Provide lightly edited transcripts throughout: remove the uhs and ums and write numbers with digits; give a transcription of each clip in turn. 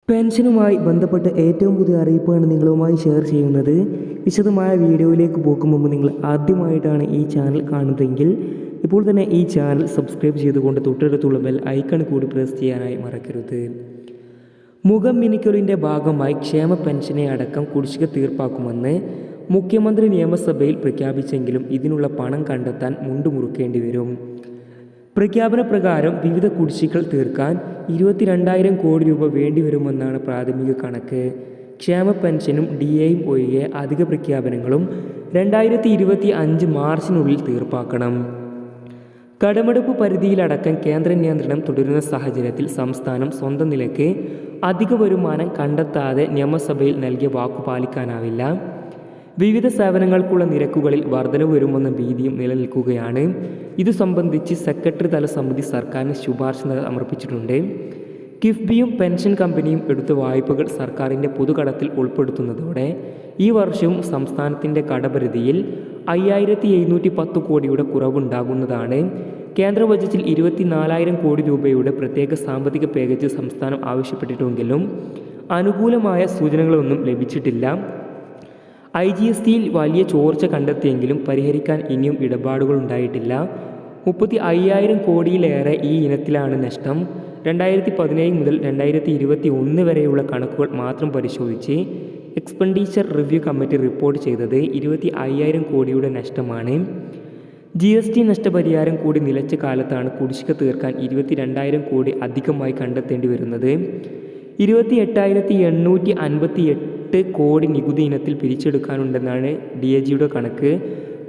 പെൻഷനുമായി ബന്ധപ്പെട്ട് ഏറ്റവും പുതിയ അറിയിപ്പാണ് നിങ്ങളുമായി ഷെയർ ചെയ്യുന്നത്. വിശദമായ വീഡിയോയിലേക്ക് പോകും മുമ്പ് നിങ്ങൾ ആദ്യമായിട്ടാണ് ഈ ചാനൽ കാണുന്നതെങ്കിൽ ഇപ്പോൾ തന്നെ ഈ ചാനൽ സബ്സ്ക്രൈബ് ചെയ്തുകൊണ്ട് തൊട്ടടുത്തുള്ള ബെൽ ഐക്കൺ കൂടി പ്രസ് ചെയ്യാനായി മറക്കരുത്. മുഖം മിനുക്കലിൻ്റെ ഭാഗമായി ക്ഷേമ പെൻഷനെ അടക്കം കുടിശ്ശിക തീർപ്പാക്കുമെന്ന് മുഖ്യമന്ത്രി നിയമസഭയിൽ പ്രഖ്യാപിച്ചെങ്കിലും ഇതിനുള്ള പണം കണ്ടെത്താൻ മുണ്ടുമുറുക്കേണ്ടി വരും. പ്രഖ്യാപന പ്രകാരം വിവിധ കുടിശ്ശികൾ തീർക്കാൻ 22,000 കോടി രൂപ വേണ്ടിവരുമെന്നാണ് പ്രാഥമിക കണക്ക്. ക്ഷേമ പെൻഷനും DAയും ഒഴികെ അധിക പ്രഖ്യാപനങ്ങളും 2025 മാർച്ചിനുള്ളിൽ തീർപ്പാക്കണം. കടമെടുപ്പ് പരിധിയിലടക്കം കേന്ദ്ര നിയന്ത്രണം തുടരുന്ന സാഹചര്യത്തിൽ സംസ്ഥാനം സ്വന്തം നിലയ്ക്ക് അധിക വരുമാനം കണ്ടെത്താതെ നിയമസഭയിൽ നൽകിയ വാക്കു പാലിക്കാനാവില്ല. വിവിധ സേവനങ്ങൾക്കുള്ള നിരക്കുകളിൽ വർധനവ് വരുമെന്ന ഭീതിയും നിലനിൽക്കുകയാണ്. ഇതു സംബന്ധിച്ച് സെക്രട്ടറി തല സമിതി സർക്കാരിന് ശുപാർശ സമർപ്പിച്ചിട്ടുണ്ട്. കിഫ്ബിയും പെൻഷൻ കമ്പനിയും എടുത്ത വായ്പകൾ സർക്കാരിൻ്റെ പൊതുകടത്തിൽ ഉൾപ്പെടുത്തുന്നതോടെ ഈ വർഷവും സംസ്ഥാനത്തിൻ്റെ കടപരിധിയിൽ 5,710 കോടിയുടെ കുറവുണ്ടാകുന്നതാണ്. കേന്ദ്ര ബജറ്റിൽ 24,000 കോടി രൂപയുടെ പ്രത്യേക സാമ്പത്തിക പാക്കേജ് സംസ്ഥാനം ആവശ്യപ്പെട്ടിട്ടുണ്ടെങ്കിലും അനുകൂലമായ സൂചനകളൊന്നും ലഭിച്ചിട്ടില്ല. IGSTയിൽ വലിയ ചോർച്ച കണ്ടെത്തിയെങ്കിലും പരിഹരിക്കാൻ ഇനിയും ഇടപാടുകൾ ഉണ്ടായിട്ടില്ല. 35,000 കോടിയിലേറെ ഈ ഇനത്തിലാണ് നഷ്ടം. 2017 മുതൽ 2021 വരെയുള്ള കണക്കുകൾ മാത്രം പരിശോധിച്ച് എക്സ്പെൻഡിച്ചർ റിവ്യൂ കമ്മിറ്റി റിപ്പോർട്ട് ചെയ്തത് 25,000 കോടിയുടെ നഷ്ടമാണ്. GST നഷ്ടപരിഹാരം കൂടി നിലച്ച കാലത്താണ് കുടിശ്ശിക തീർക്കാൻ 22,000 കോടി അധികമായി കണ്ടെത്തേണ്ടി വരുന്നത്. 28,858 കോടി നികുതി ഇനത്തിൽ പിരിച്ചെടുക്കാനുണ്ടെന്നാണ് DAGയുടെ കണക്ക്.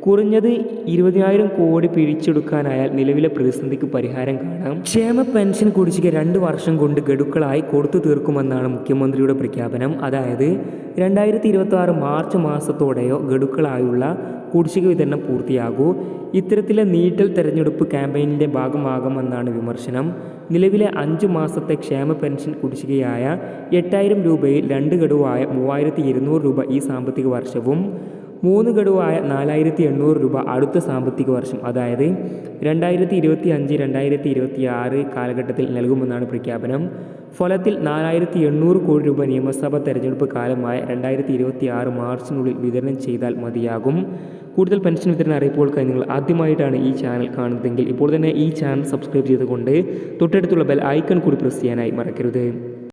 കുറഞ്ഞത് 20,000 കോടി പിരിച്ചെടുക്കാനായാൽ നിലവിലെ പ്രതിസന്ധിക്ക് പരിഹാരം കാണാം. ക്ഷേമ പെൻഷൻ കുടിശ്ശിക 2 വർഷം കൊണ്ട് ഗഡുക്കളായി കൊടുത്തു തീർക്കുമെന്നാണ് മുഖ്യമന്ത്രിയുടെ പ്രഖ്യാപനം. അതായത് 2026 മാർച്ച് മാസത്തോടെയോ ഗഡുക്കളായുള്ള കുടിശ്ശിക വിതരണം പൂർത്തിയാകൂ. ഇത്തരത്തിലെ നീട്ടൽ തെരഞ്ഞെടുപ്പ് ക്യാമ്പയിനിൻ്റെ ഭാഗമാകുമെന്നാണ് വിമർശനം. നിലവിലെ 5 മാസത്തെ ക്ഷേമ പെൻഷൻ കുടിശ്ശികയായ 8,000 രൂപയിൽ 2 ഗഡുവായ 3,200 രൂപ ഈ സാമ്പത്തിക വർഷവും 3 ഗഡുവായ 4,800 രൂപ അടുത്ത സാമ്പത്തിക വർഷം, അതായത് 2025-2026 കാലഘട്ടത്തിൽ നൽകുമെന്നാണ് പ്രഖ്യാപനം. ഫലത്തിൽ 4,800 കോടി രൂപ നിയമസഭാ തെരഞ്ഞെടുപ്പ് കാലമായ 2026 മാർച്ചിനുള്ളിൽ വിതരണം ചെയ്താൽ മതിയാകും. കൂടുതൽ പെൻഷൻ വിതരണ അറിയിപ്പുകൾക്കായി നിങ്ങൾ ആദ്യമായിട്ടാണ് ഈ ചാനൽ കാണുന്നതെങ്കിൽ ഇപ്പോൾ തന്നെ ഈ ചാനൽ സബ്സ്ക്രൈബ് ചെയ്തുകൊണ്ട് തൊട്ടടുത്തുള്ള ബെൽ ഐക്കൺ കൂടി പ്രസ് ചെയ്യാനായി മറക്കരുത്.